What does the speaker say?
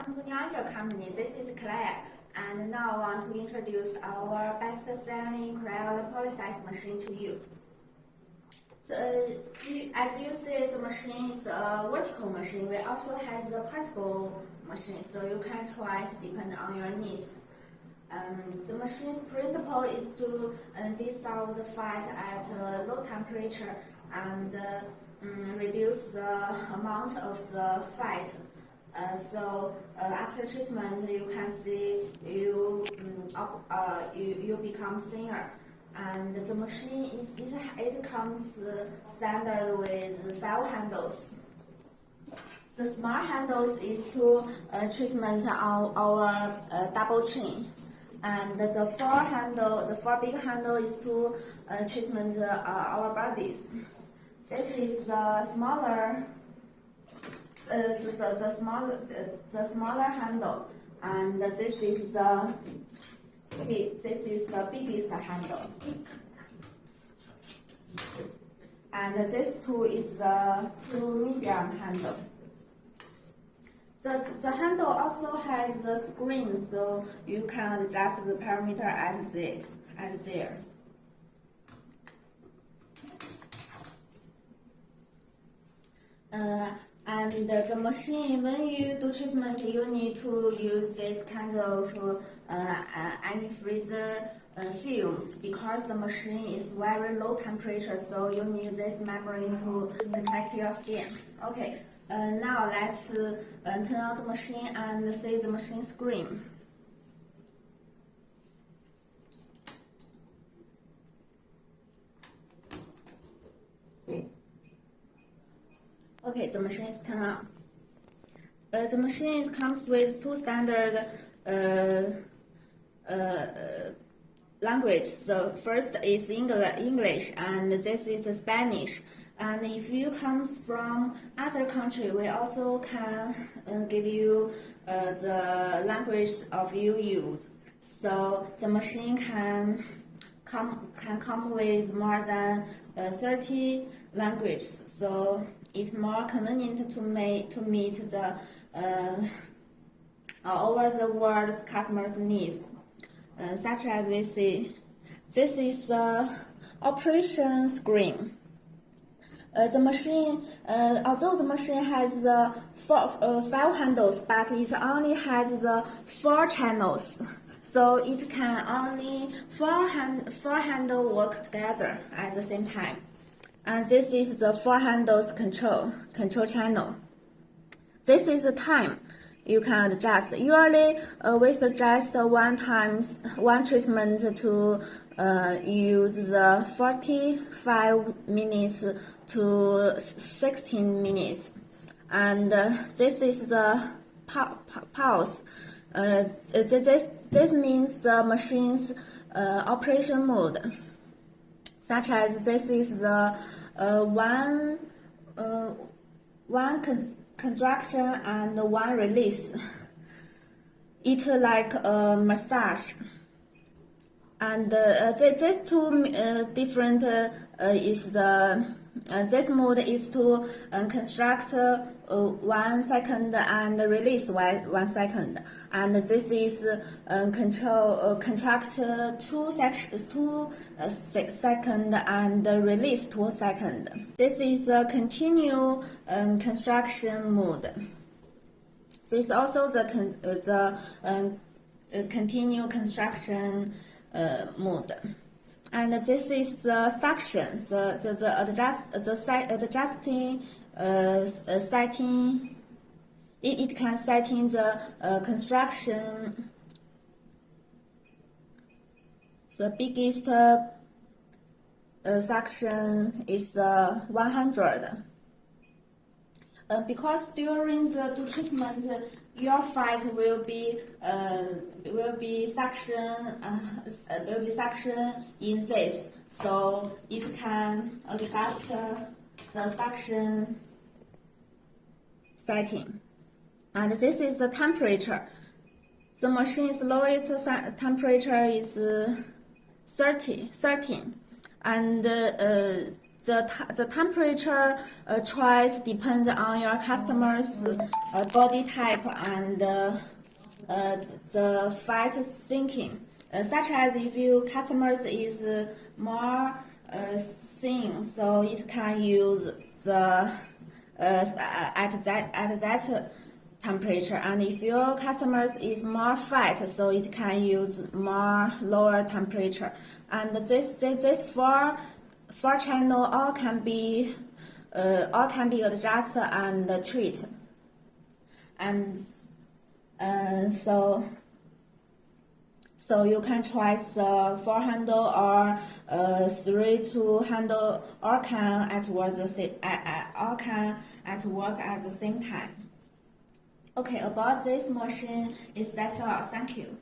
welcome to Niger company. This is Claire, and now I want to introduce our best-selling cryolipolysis machine to you. As you see, the machine is a vertical machine. We also have the portable machine, so you can choose depending on your needs. The machine's principle is to dissolve the fat at a low temperature and reduce the amount of the fat. So after treatment, you can see you become thinner. And the machine it comes standard with 5 handles. The small handles is to treatment our double chin, and the 4 big handle is to treatment our bodies. This is the smaller. The smaller handle, and this is the biggest handle, and this two is the 2 medium handle. The handle also has the screen, so you can adjust the parameter at there. And the machine, when you do treatment, you need to use this kind of anti-freezer films because the machine is very low temperature, so you need this membrane to protect your skin. Okay, now let's turn on the machine and see the machine screen. Okay, the machine is turned on. The machine comes with 2 standard language. So first is English, and this is Spanish. And if you come from other country, we also can give you the language of you use. So the machine can come with more than 30 languages. So it's more convenient to meet the over the world customers' needs, such as we see. This is the operation screen. The machine, although the machine has the 5 handles, but it only has the 4 channels. So it can only 4 handles work together at the same time. And this is the 4 handles control channel. This is the time you can adjust. Usually, we suggest one treatment to use the 45 minutes to 16 minutes. And this is the pause. This means the machine's operation mode. Such as this is the one contraction and 1 release. It's like a massage. And these 2 different is the this mode is to construct 1 second and release 1 second, and this is contract 2 second and release 2 second. This is a continue construction mode. This is also the continue construction mode. And this is the suction, the adjusting setting. It can set in the construction. The biggest suction is 100. Because during the treatment, your fat will be suction in this, so it can adjust the suction setting. And this is the temperature. The machine's lowest temperature is 13, and the temperature choice depends on your customer's body type and the fight thinking. Such as if your customers is more thin, so it can use the at that temperature, and if your customers is more fat, so it can use more lower temperature. And this four channel all can be adjusted and treated. And so you can try the 4 handle or 3 2 handle, or can at work at the same time. Okay, about this machine that's all. Thank you.